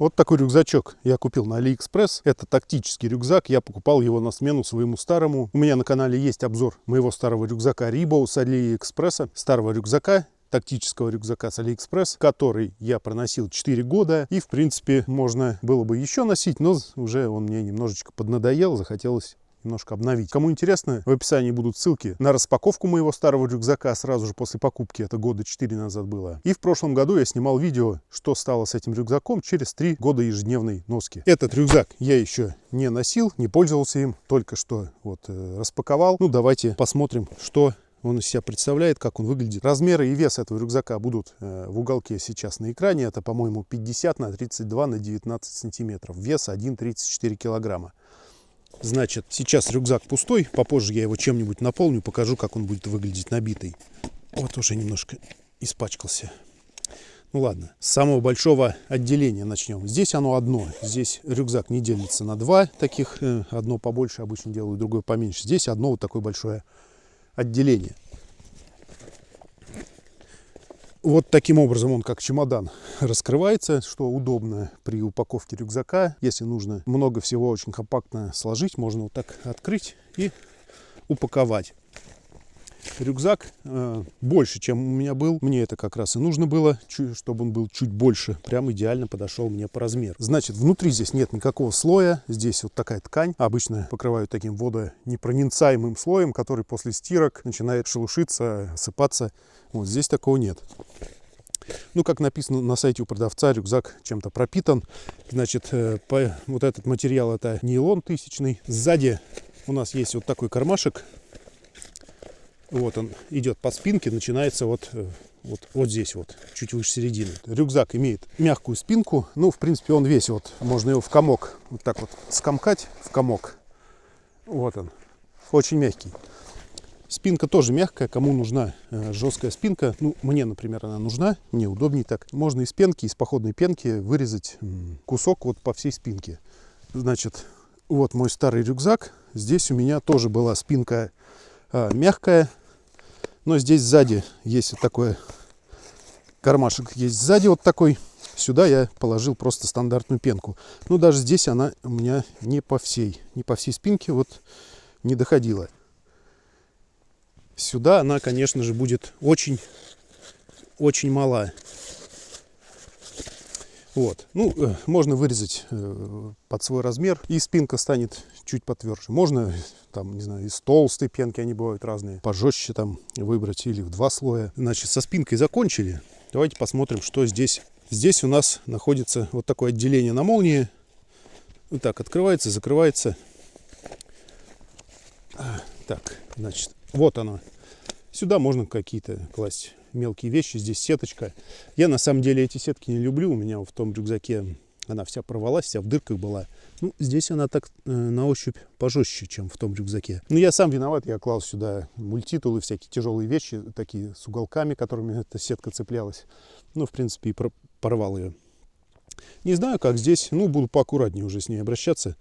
Вот такой рюкзачок я купил на AliExpress. Это тактический рюкзак. Я покупал его на смену своему старому. У меня на канале есть обзор моего старого рюкзака Ribou с AliExpress. Старого рюкзака, тактического рюкзака с AliExpress, который я проносил 4 года. И, в принципе, можно было бы еще носить, но уже он мне немножечко поднадоел. Захотелось немножко обновить. Кому интересно, в описании будут ссылки на распаковку моего старого рюкзака сразу же после покупки. Это года 4 назад было. И в прошлом году я снимал видео, что стало с этим рюкзаком через 3 года ежедневной носки. Этот рюкзак я еще не носил, не пользовался им, только что вот распаковал. Ну, давайте посмотрим, что он из себя представляет, как он выглядит. Размеры и вес этого рюкзака будут в уголке сейчас на экране. Это, по-моему, 50 на 32 на 19 сантиметров. Вес 1,34 килограмма. Значит, сейчас рюкзак пустой, попозже я его чем-нибудь наполню, покажу, как он будет выглядеть набитый. Вот уже немножко испачкался. Ну ладно, с самого большого отделения начнем. Здесь оно одно, здесь рюкзак не делится на два таких, одно побольше обычно делаю, другое поменьше. Здесь одно вот такое большое отделение. Вот таким образом он, как чемодан, раскрывается, что удобно при упаковке рюкзака. Если нужно много всего очень компактно сложить, можно вот так открыть и упаковать. Рюкзак больше, чем у меня был. Мне это как раз и нужно было, чтобы он был чуть больше. Прям идеально подошел мне по размеру. Значит, внутри здесь нет никакого слоя. Здесь вот такая ткань. Обычно покрывают таким водонепроницаемым слоем, который после стирок начинает шелушиться, осыпаться. Вот здесь такого нет. Ну, как написано на сайте у продавца, рюкзак чем-то пропитан. Значит, вот этот материал — это нейлон 1000. Сзади у нас есть вот такой кармашек. Вот он идет по спинке, начинается вот здесь вот, чуть выше середины. Рюкзак имеет мягкую спинку. Ну, в принципе, он весь вот, можно его в комок вот так вот скомкать в комок. Вот он, очень мягкий. Спинка тоже мягкая, кому нужна жесткая спинка. Ну, мне, например, она нужна, мне удобнее так. Можно из пенки, из походной пенки вырезать кусок вот по всей спинке. Значит, вот мой старый рюкзак. Здесь у меня тоже была спинка мягкая. Но здесь сзади есть вот такой кармашек, есть сзади вот такой. Сюда я положил просто стандартную пенку. Но даже здесь она у меня не по всей спинке вот не доходила. Сюда она, конечно же, будет очень мала. Вот. Ну, можно вырезать под свой размер, и спинка станет чуть потверже. Можно, там, не знаю, из толстой пенки, они бывают разные, пожестче там выбрать, или в 2 слоя. Значит, со спинкой закончили. Давайте посмотрим, что здесь. Здесь у нас находится вот такое отделение на молнии. Вот так открывается, закрывается. Так, значит, вот оно. Сюда можно какие-то класть мелкие вещи. Здесь сеточка. Я на самом деле эти сетки не люблю. У меня в том рюкзаке она вся порвалась, вся в дырках была. Ну, здесь она так на ощупь пожестче, чем в том рюкзаке. Но я сам виноват. Я клал сюда мультитулы, всякие тяжелые вещи, такие с уголками, которыми эта сетка цеплялась. Ну, в принципе, и порвал ее. Не знаю, как здесь. Ну, буду поаккуратнее уже с ней обращаться.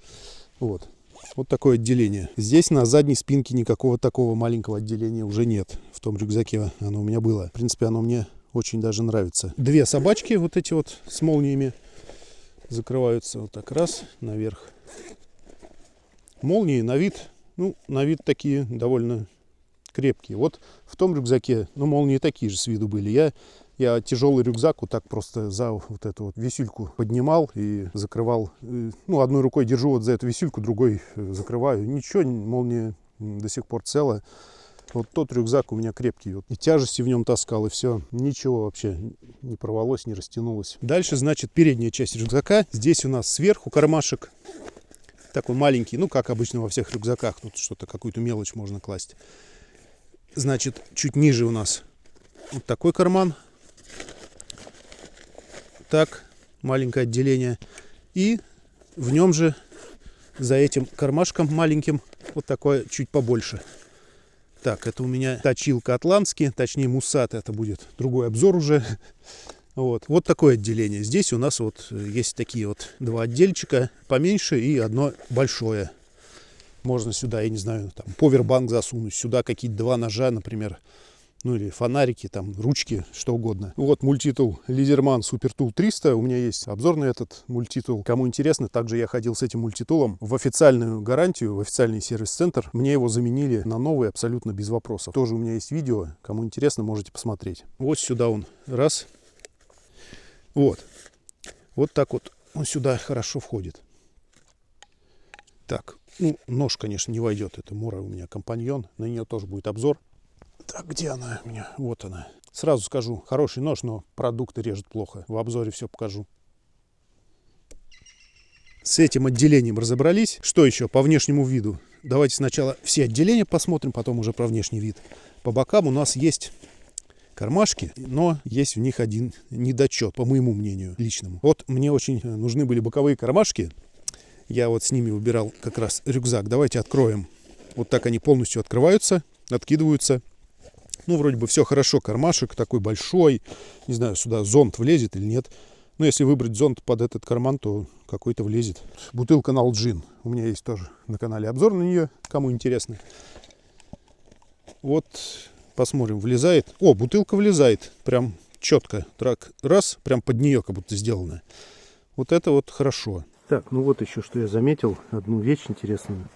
Вот. Вот такое отделение. Здесь на задней спинке никакого такого маленького отделения уже нет. В том рюкзаке оно у меня было. В принципе, оно мне очень даже нравится. 2 собачки вот эти вот с молниями закрываются вот так раз наверх. Молнии на вид, ну, на вид такие довольно крепкие. Вот в том рюкзаке, ну, молнии такие же с виду были. Я тяжелый рюкзак вот так просто за вот эту вот висюльку поднимал и закрывал. Ну, одной рукой держу вот за эту висюльку, другой закрываю. Ничего, молния до сих пор цела. Вот тот рюкзак у меня крепкий. Вот. И тяжести в нем таскал, и все. Ничего вообще не порвалось, не растянулось. Дальше, значит, передняя часть рюкзака. Здесь у нас сверху кармашек. Такой маленький, ну, как обычно во всех рюкзаках. Тут что-то, какую-то мелочь можно класть. Значит, чуть ниже у нас вот такой карман. Так, маленькое отделение. И в нем же, за этим кармашком маленьким, вот такое чуть побольше. Так, это у меня точилка Атлантский, точнее Мусат, это будет другой обзор уже. Вот такое отделение. Здесь у нас вот есть такие вот 2 отдельчика, поменьше и одно большое. Можно сюда, я не знаю, там повербанк засунуть, сюда какие-то 2 ножа, например, Ну или фонарики, там, ручки, что угодно. Вот мультитул Leaderman Super Tool 300. У меня есть обзор на этот мультитул. Кому интересно, также я ходил с этим мультитулом в официальную гарантию, в официальный сервис-центр. Мне его заменили на новый абсолютно без вопросов. Тоже у меня есть видео. Кому интересно, можете посмотреть. Вот сюда он. Раз. Вот. Вот так вот он сюда хорошо входит. Так. Ну, нож, конечно, не войдет. Это Мора у меня компаньон. На нее тоже будет обзор. Так, где она у меня? Вот она. Сразу скажу, хороший нож, но продукты режет плохо. В обзоре все покажу. С этим отделением разобрались. Что еще по внешнему виду? Давайте сначала все отделения посмотрим, потом уже про внешний вид. По бокам у нас есть кармашки, но есть в них один недочет, по моему мнению личному. Вот мне очень нужны были боковые кармашки. Я вот с ними выбирал как раз рюкзак. Давайте откроем. Вот так они полностью открываются, откидываются. Ну, вроде бы все хорошо. Кармашек такой большой. Не знаю, сюда зонт влезет или нет. Но если выбрать зонт под этот карман, то какой-то влезет. Бутылка Nalgene. У меня есть тоже на канале обзор на нее, кому интересно. Вот, посмотрим, влезает. О, бутылка влезает. Прям четко. Так, раз, прям под нее как будто сделано. Вот это вот хорошо. Так, ну вот еще что я заметил. Одну вещь интересную.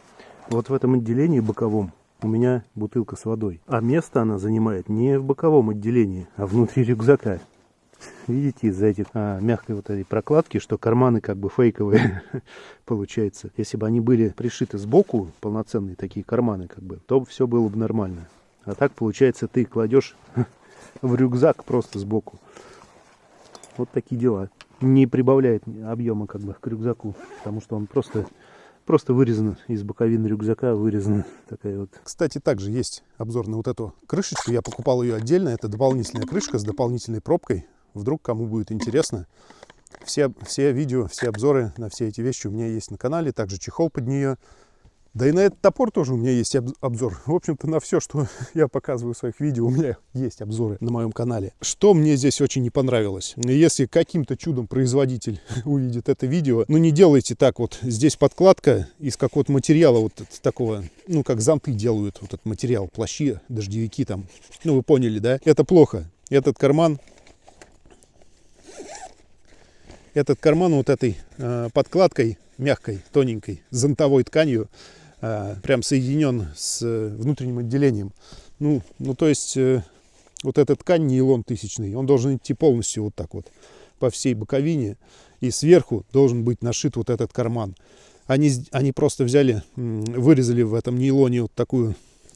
Вот в этом отделении боковом у меня бутылка с водой. А место она занимает не в боковом отделении, а внутри рюкзака. Видите, из-за этих мягкой вот этой прокладки, что карманы как бы фейковые получается. Если бы они были пришиты сбоку, полноценные такие карманы как бы, то все было бы нормально. А так получается ты кладешь в рюкзак просто сбоку. Вот такие дела. Не прибавляет объема как бы к рюкзаку, потому что он просто вырезано из боковины рюкзака, вырезана такая вот. Кстати, также есть обзор на вот эту крышечку. Я покупал ее отдельно. Это дополнительная крышка с дополнительной пробкой. Вдруг кому будет интересно. Все видео, все обзоры на все эти вещи у меня есть на канале. Также чехол под нее. Да и на этот топор тоже у меня есть обзор. В общем-то, на все, что я показываю в своих видео, у меня есть обзоры на моем канале. Что мне здесь очень не понравилось. Если каким-то чудом производитель увидит это видео, ну не делайте так вот. Здесь подкладка из какого-то материала вот такого, ну как зонты делают, вот этот материал, плащи, дождевики там. Ну вы поняли, да? Это плохо. Этот карман вот этой подкладкой мягкой, тоненькой, зонтовой тканью, прям соединен с внутренним отделением. Ну то есть вот эта ткань нейлон 1000, он должен идти полностью вот так вот по всей боковине, и сверху должен быть нашит вот этот карман. Они просто взяли, вырезали в этом нейлоне вот такую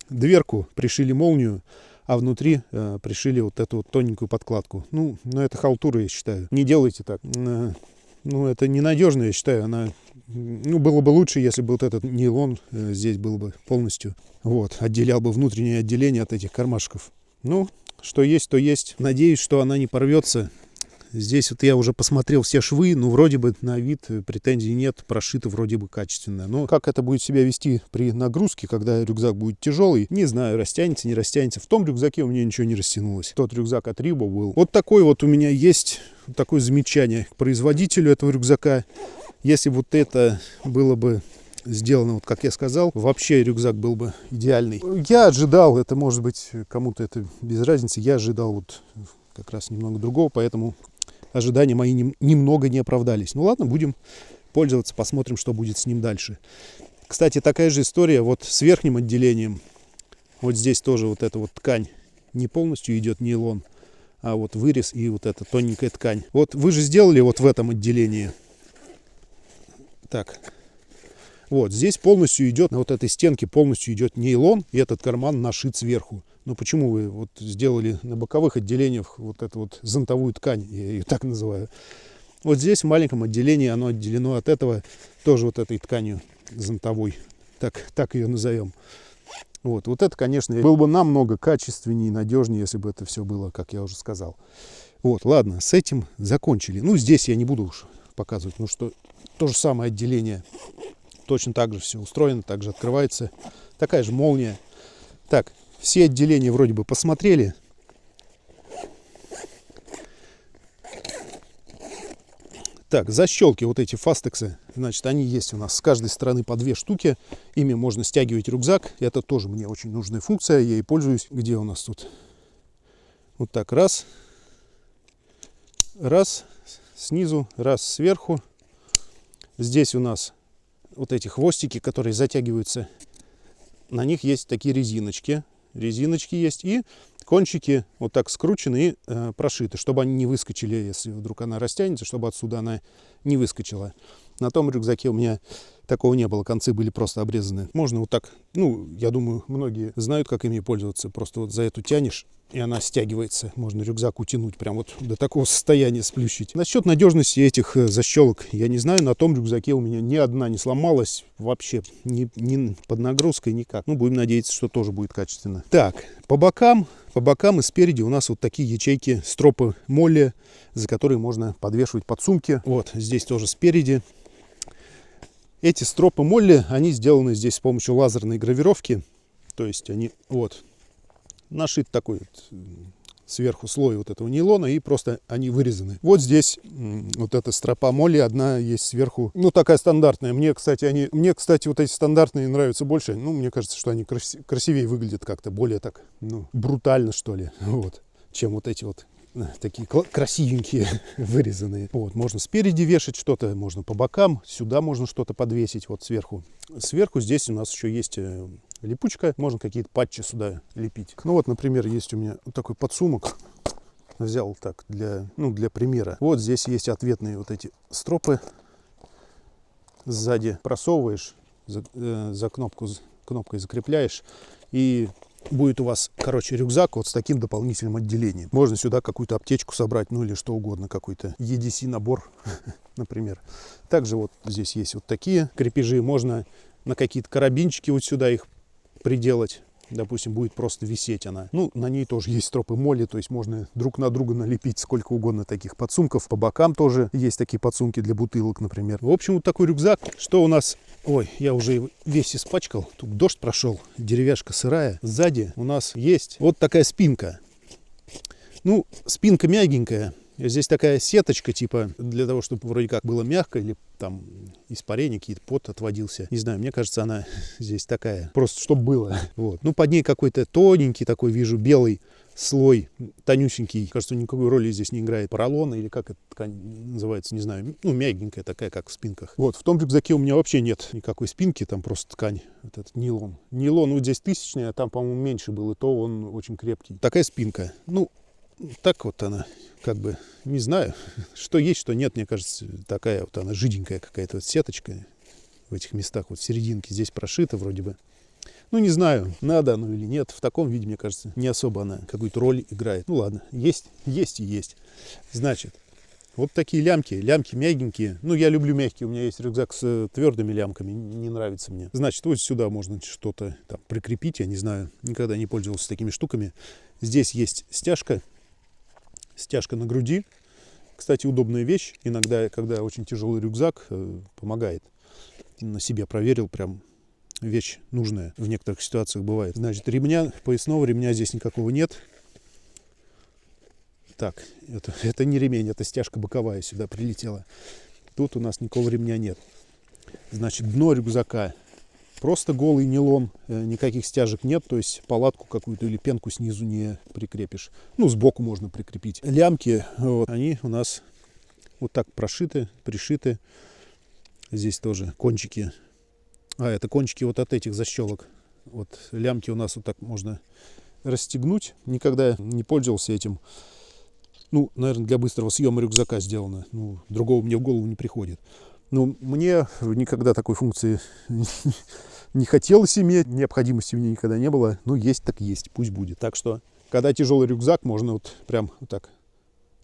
дверку, пришили молнию, а внутри пришили вот эту вот тоненькую подкладку. Ну это халтура, я считаю. Не делайте так. Ну, это ненадежно, я считаю. Было бы лучше, если бы вот этот нейлон здесь был бы полностью. Вот, отделял бы внутреннее отделение от этих кармашков. Ну, что есть, то есть. Надеюсь, что она не порвется. Здесь вот я уже посмотрел все швы, ну, вроде бы на вид претензий нет, прошито вроде бы качественно. Но как это будет себя вести при нагрузке, когда рюкзак будет тяжелый, не знаю, растянется, не растянется. В том рюкзаке у меня ничего не растянулось. Тот рюкзак от Рибо был. Вот такой вот у меня есть, такое замечание к производителю этого рюкзака. Если вот это было бы сделано, вот как я сказал, вообще рюкзак был бы идеальный. Я ожидал, это может быть кому-то это без разницы, я ожидал вот как раз немного другого, поэтому ожидания мои немного не оправдались. Ну ладно, будем пользоваться, посмотрим, что будет с ним дальше. Кстати, такая же история вот с верхним отделением. Вот здесь тоже вот эта вот ткань не полностью идет нейлон, а вот вырез и вот эта тоненькая ткань. Вот вы же сделали вот в этом отделении. Так. Вот здесь полностью идет, на вот этой стенке полностью идет нейлон, и этот карман нашит сверху. Ну почему вы вот сделали на боковых отделениях вот эту вот зонтовую ткань, я ее так называю. Вот здесь в маленьком отделении оно отделено от этого тоже вот этой тканью зонтовой, так ее назовем. Вот это, конечно, было бы намного качественнее и надежнее, если бы это все было, как я уже сказал. Вот, ладно, с этим закончили. Ну здесь я не буду уж показывать, ну что то же самое отделение. Точно так же все устроено, так же открывается. Такая же молния. Так, все отделения вроде бы посмотрели. Так, защелки вот эти фастексы, значит, они есть у нас с каждой стороны по 2 штуки. Ими можно стягивать рюкзак. Это тоже мне очень нужная функция, я ей пользуюсь. Где у нас тут? Вот так, раз, раз снизу, раз сверху. Здесь у нас вот эти хвостики, которые затягиваются. На них есть такие резиночки. Резиночки есть и кончики вот так скручены и прошиты, чтобы они не выскочили, если вдруг она растянется, чтобы отсюда она не выскочила. На том рюкзаке у меня такого не было, концы были просто обрезаны. Можно вот так, ну, я думаю, многие знают, как ими пользоваться. Просто вот за эту тянешь, и она стягивается. Можно рюкзак утянуть, прям вот до такого состояния сплющить. Насчет надежности этих защелок, я не знаю, на том рюкзаке у меня ни одна не сломалась вообще, ни под нагрузкой, никак. Ну, будем надеяться, что тоже будет качественно. Так, по бокам и спереди у нас вот такие ячейки, стропы молли, за которые можно подвешивать подсумки. Вот, здесь тоже спереди. Эти стропы молли, они сделаны здесь с помощью лазерной гравировки. То есть они, вот, нашит такой вот сверху слой вот этого нейлона, и просто они вырезаны. Вот здесь вот эта стропа молли, одна есть сверху, ну, такая стандартная. Мне, кстати, вот эти стандартные нравятся больше. Ну, мне кажется, что они красивее выглядят как-то, более так, ну, брутально, что ли, вот, чем вот эти вот такие красивенькие вырезанные. Вот, можно спереди вешать что-то, можно по бокам, сюда можно что-то подвесить, вот сверху. Сверху здесь у нас еще есть липучка, можно какие-то патчи сюда лепить. Ну вот, например, есть у меня вот такой подсумок. Взял так для примера. Вот здесь есть ответные вот эти стропы. Сзади просовываешь, за кнопкой закрепляешь, и будет у вас, короче, рюкзак вот с таким дополнительным отделением. Можно сюда какую-то аптечку собрать, ну или что угодно, какой-то EDC набор, например. Также вот здесь есть вот такие крепежи. Можно на какие-то карабинчики вот сюда их приделать. Допустим, будет просто висеть она. Ну, на ней тоже есть стропы молли, то есть можно друг на друга налепить сколько угодно таких подсумков. По бокам тоже есть такие подсумки для бутылок, например. В общем, вот такой рюкзак. Что у нас? Ой, я уже его весь испачкал. Тут дождь прошел, деревяшка сырая. Сзади у нас есть вот такая спинка. Ну, спинка мягенькая. Здесь такая сеточка, типа, для того, чтобы вроде как было мягко, или там испарение, какие-то пот отводился. Не знаю, мне кажется, она здесь такая, просто чтобы было. Вот. Ну, под ней какой-то тоненький такой, вижу, белый слой, тонюсенький. Кажется, никакой роли здесь не играет. Поролон или как эта ткань называется, не знаю. Ну, мягенькая такая, как в спинках. Вот, в том рюкзаке у меня вообще нет никакой спинки, там просто ткань, вот этот нейлон. Нейлон вот здесь 1000, а там, по-моему, меньше был, и то он очень крепкий. Такая спинка. Ну, так вот она, как бы, не знаю, что есть, что нет. Мне кажется, такая вот она жиденькая какая-то вот сеточка в этих местах, вот в серединке. Здесь прошита вроде бы. Ну, не знаю, надо оно или нет. В таком виде, мне кажется, не особо она какую-то роль играет. Ну, ладно, есть и есть. Значит, вот такие лямки мягенькие. Ну, я люблю мягкие, у меня есть рюкзак с твердыми лямками, не нравится мне. Значит, вот сюда можно что-то там прикрепить, я не знаю, никогда не пользовался такими штуками. Здесь есть стяжка на груди. Кстати, удобная вещь. Иногда, когда очень тяжелый рюкзак, помогает. На себе проверил, прям вещь нужная. В некоторых ситуациях бывает. Значит, поясного ремня здесь никакого нет. Так, это не ремень, это стяжка боковая сюда прилетела. Тут у нас никакого ремня нет. Значит, дно рюкзака просто голый нейлон, никаких стяжек нет, то есть палатку какую-то или пенку снизу не прикрепишь. Ну, сбоку можно прикрепить. Лямки, вот, они у нас вот так прошиты, пришиты. Здесь тоже кончики. Это кончики вот от этих защелок. Вот лямки у нас вот так можно расстегнуть. Никогда не пользовался этим. Ну, наверное, для быстрого съема рюкзака сделано. Ну, другого мне в голову не приходит. Но мне никогда такой функции не хотелось иметь, необходимости в ней никогда не было. Ну, есть так есть, пусть будет. Так что, когда тяжелый рюкзак, можно вот прям вот так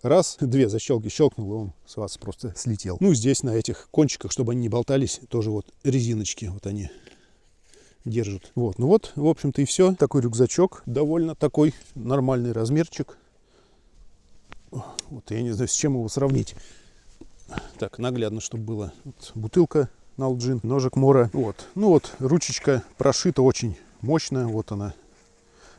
раз, две защелки щелкнул, и он с вас просто слетел. Ну, здесь на этих кончиках, чтобы они не болтались, тоже вот резиночки, вот они держат. Вот, ну вот, в общем-то и все. Такой рюкзачок, довольно такой нормальный размерчик. Вот, я не знаю, с чем его сравнить. Так, наглядно, чтобы было. Вот, бутылка Nalgene, ножик Мора. Вот. Ну вот, ручечка прошита очень мощная. Вот она.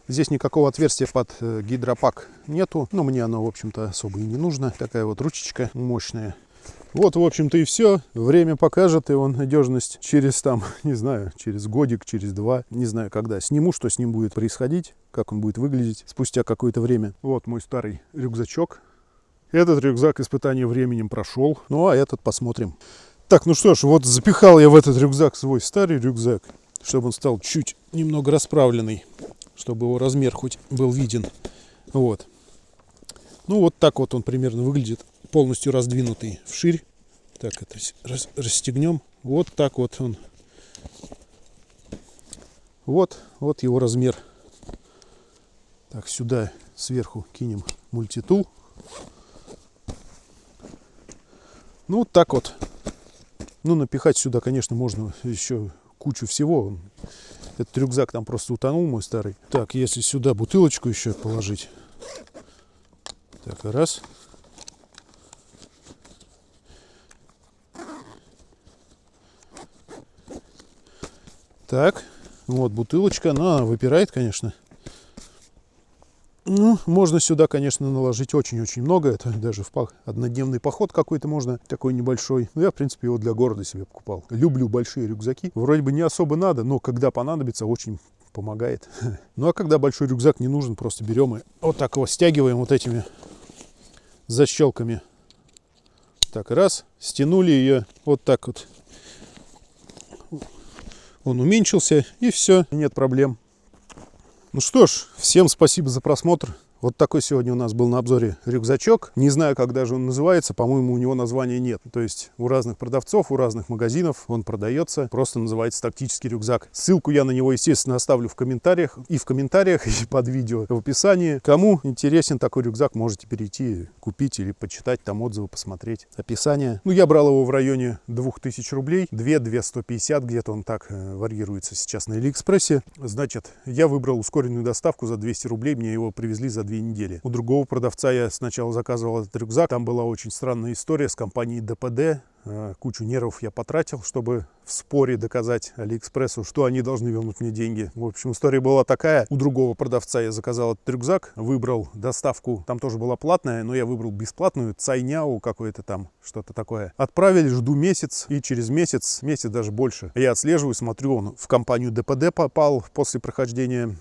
Здесь никакого отверстия под гидропак нету. Но мне оно, в общем-то, особо и не нужно. Такая вот ручечка мощная. Вот, в общем-то, и все. Время покажет его надежность через там, не знаю, через годик, через два. Не знаю, когда сниму, что с ним будет происходить, как он будет выглядеть спустя какое-то время. Вот мой старый рюкзачок. Этот рюкзак испытания временем прошел. Ну, а этот посмотрим. Так, ну что ж, вот запихал я в этот рюкзак свой старый рюкзак, чтобы он стал чуть немного расправленный, чтобы его размер хоть был виден. Вот. Ну, вот так вот он примерно выглядит, полностью раздвинутый вширь. Так, это расстегнем. Вот так вот он. Вот его размер. Так, сюда сверху кинем мультитул. Ну, вот так вот. Ну, напихать сюда, конечно, можно еще кучу всего. Этот рюкзак там просто утонул, мой старый. Так, если сюда бутылочку еще положить. Так, раз. Так, вот бутылочка, она выпирает, конечно. Ну, можно сюда, конечно, наложить очень-очень много. Это даже в однодневный поход какой-то можно, такой небольшой. Ну, я, в принципе, его для города себе покупал. Люблю большие рюкзаки. Вроде бы не особо надо, но когда понадобится, очень помогает. Ну, а когда большой рюкзак не нужен, просто берем и вот так его стягиваем вот этими защелками. Так, раз, стянули ее вот так вот. Он уменьшился, и все, нет проблем. Ну что ж, всем спасибо за просмотр. Вот такой сегодня у нас был на обзоре рюкзачок. Не знаю, как даже он называется. По-моему, у него названия нет. То есть у разных продавцов, у разных магазинов он продается. Просто называется тактический рюкзак. Ссылку я на него, естественно, оставлю в комментариях. И в комментариях, и под видео в описании. Кому интересен такой рюкзак, можете перейти, купить или почитать там отзывы, посмотреть описание. Ну, я брал его в районе 2000 рублей. 2-250, где-то он так варьируется сейчас на Алиэкспрессе. Значит, я выбрал ускоренную доставку за 200 рублей. Мне его привезли за 2 недели. У другого продавца я сначала заказывал этот рюкзак. Там была очень странная история с компанией ДПД. Кучу нервов я потратил, чтобы в споре доказать Алиэкспрессу, что они должны вернуть мне деньги. В общем, история была такая. У другого продавца я заказал этот рюкзак, выбрал доставку. Там тоже была платная, но я выбрал бесплатную. Цайняу какое-то там, что-то такое. Отправили, жду месяц. И через месяц даже больше, я отслеживаю, смотрю, он в компанию ДПД попал после прохождения,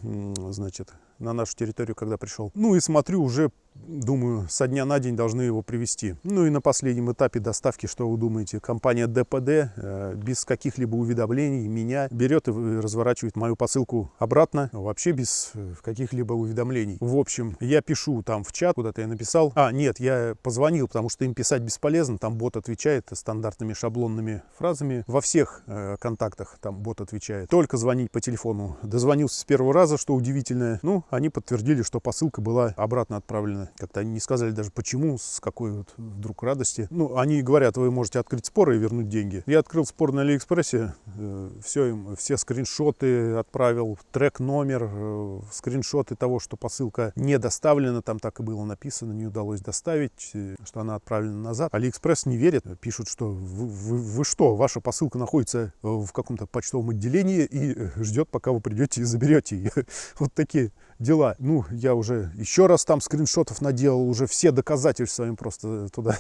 значит, на нашу территорию, когда пришел. Ну и смотрю, уже, думаю, со дня на день должны его привезти. Ну и на последнем этапе доставки, что вы думаете, компания ДПД без каких-либо уведомлений меня берет и разворачивает мою посылку обратно, вообще без каких-либо уведомлений. В общем, я пишу там в чат, куда-то я написал. Нет, я позвонил, потому что им писать бесполезно, там бот отвечает стандартными шаблонными фразами. Во всех контактах там бот отвечает. Только звонить по телефону. Дозвонился с первого раза, что удивительно. Ну, они подтвердили, что посылка была обратно отправлена. Как-то они не сказали даже почему, с какой вот вдруг радости. Ну, они говорят, вы можете открыть спор и вернуть деньги. Я открыл спор на Алиэкспрессе, все скриншоты отправил, трек-номер, скриншоты того, что посылка не доставлена, там так и было написано, не удалось доставить, что она отправлена назад. Алиэкспресс не верит, пишут, что вы что, ваша посылка находится в каком-то почтовом отделении и ждет, пока вы придете и заберете ее. Вот такие дела. Ну, я уже еще раз там скриншотов наделал, уже все доказательства им просто туда.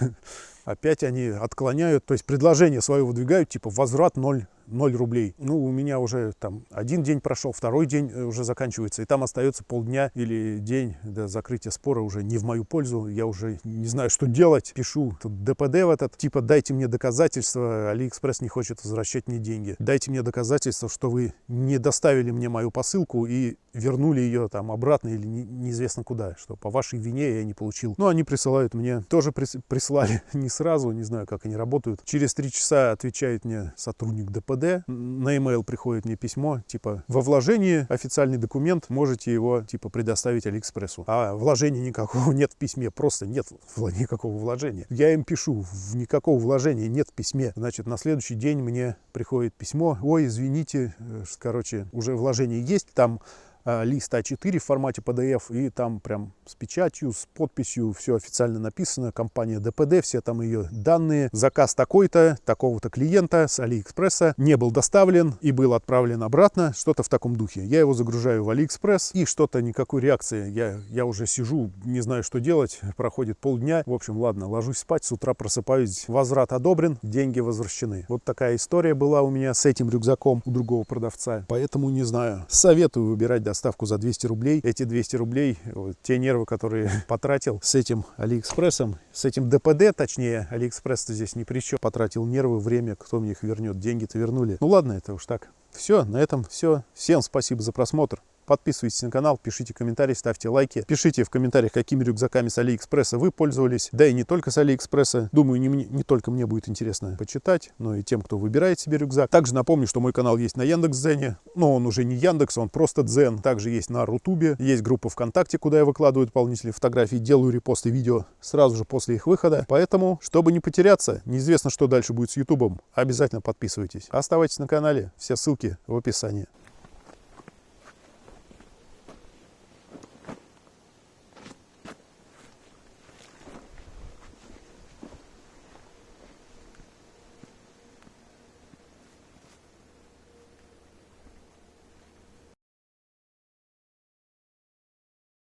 Опять они отклоняют, то есть предложение свое выдвигают, типа возврат 0 рублей. Ну, у меня уже там один день прошел, второй день уже заканчивается, и там остается полдня или день до закрытия спора уже не в мою пользу. Я уже не знаю, что делать. Пишу тут ДПД в этот, типа дайте мне доказательства, Алиэкспресс не хочет возвращать мне деньги. Дайте мне доказательства, что вы не доставили мне мою посылку и вернули ее там обратно или неизвестно куда, что по вашей вине я не получил. Ну, они присылают мне, тоже прислали не сразу, не знаю, как они работают. Через 3 часа отвечает мне сотрудник ДПД, на e-mail приходит мне письмо, типа, во вложении официальный документ, можете его, типа, предоставить Алиэкспрессу. А вложения никакого нет в письме, просто нет никакого вложения. Я им пишу, никакого вложения нет в письме. Значит, на следующий день мне приходит письмо, ой, извините, короче, уже вложение есть, там лист А4 в формате PDF, и там прям с печатью, с подписью, все официально написано, компания ДПД, все там ее данные. Заказ такой-то, такого-то клиента с Алиэкспресса не был доставлен и был отправлен обратно, что-то в таком духе. Я его загружаю в Алиэкспресс, и что-то никакой реакции. Я уже сижу, не знаю, что делать, проходит полдня. В общем, ладно, ложусь спать, с утра просыпаюсь, возврат одобрен, деньги возвращены. Вот такая история была у меня с этим рюкзаком у другого продавца. Поэтому не знаю. Советую выбирать доставку за 200 рублей. Эти 200 рублей, вот, те нервы, которые потратил с этим Алиэкспрессом, с этим ДПД, точнее, Алиэкспресс-то здесь ни при чем. Потратил нервы, время, кто мне их вернет, деньги-то вернули. Ну ладно, это уж так. Все, на этом все. Всем спасибо за просмотр. Подписывайтесь на канал, пишите комментарии, ставьте лайки. Пишите в комментариях, какими рюкзаками с Алиэкспресса вы пользовались. Да и не только с Алиэкспресса. Думаю, не только мне будет интересно почитать, но и тем, кто выбирает себе рюкзак. Также напомню, что мой канал есть на Яндекс.Дзене. Но он уже не Яндекс, он просто Дзен. Также есть на Рутубе. Есть группа ВКонтакте, куда я выкладываю дополнительные фотографии. Делаю репосты видео сразу же после их выхода. Поэтому, чтобы не потеряться, неизвестно, что дальше будет с Ютубом, обязательно подписывайтесь. Оставайтесь на канале. Все ссылки в описании.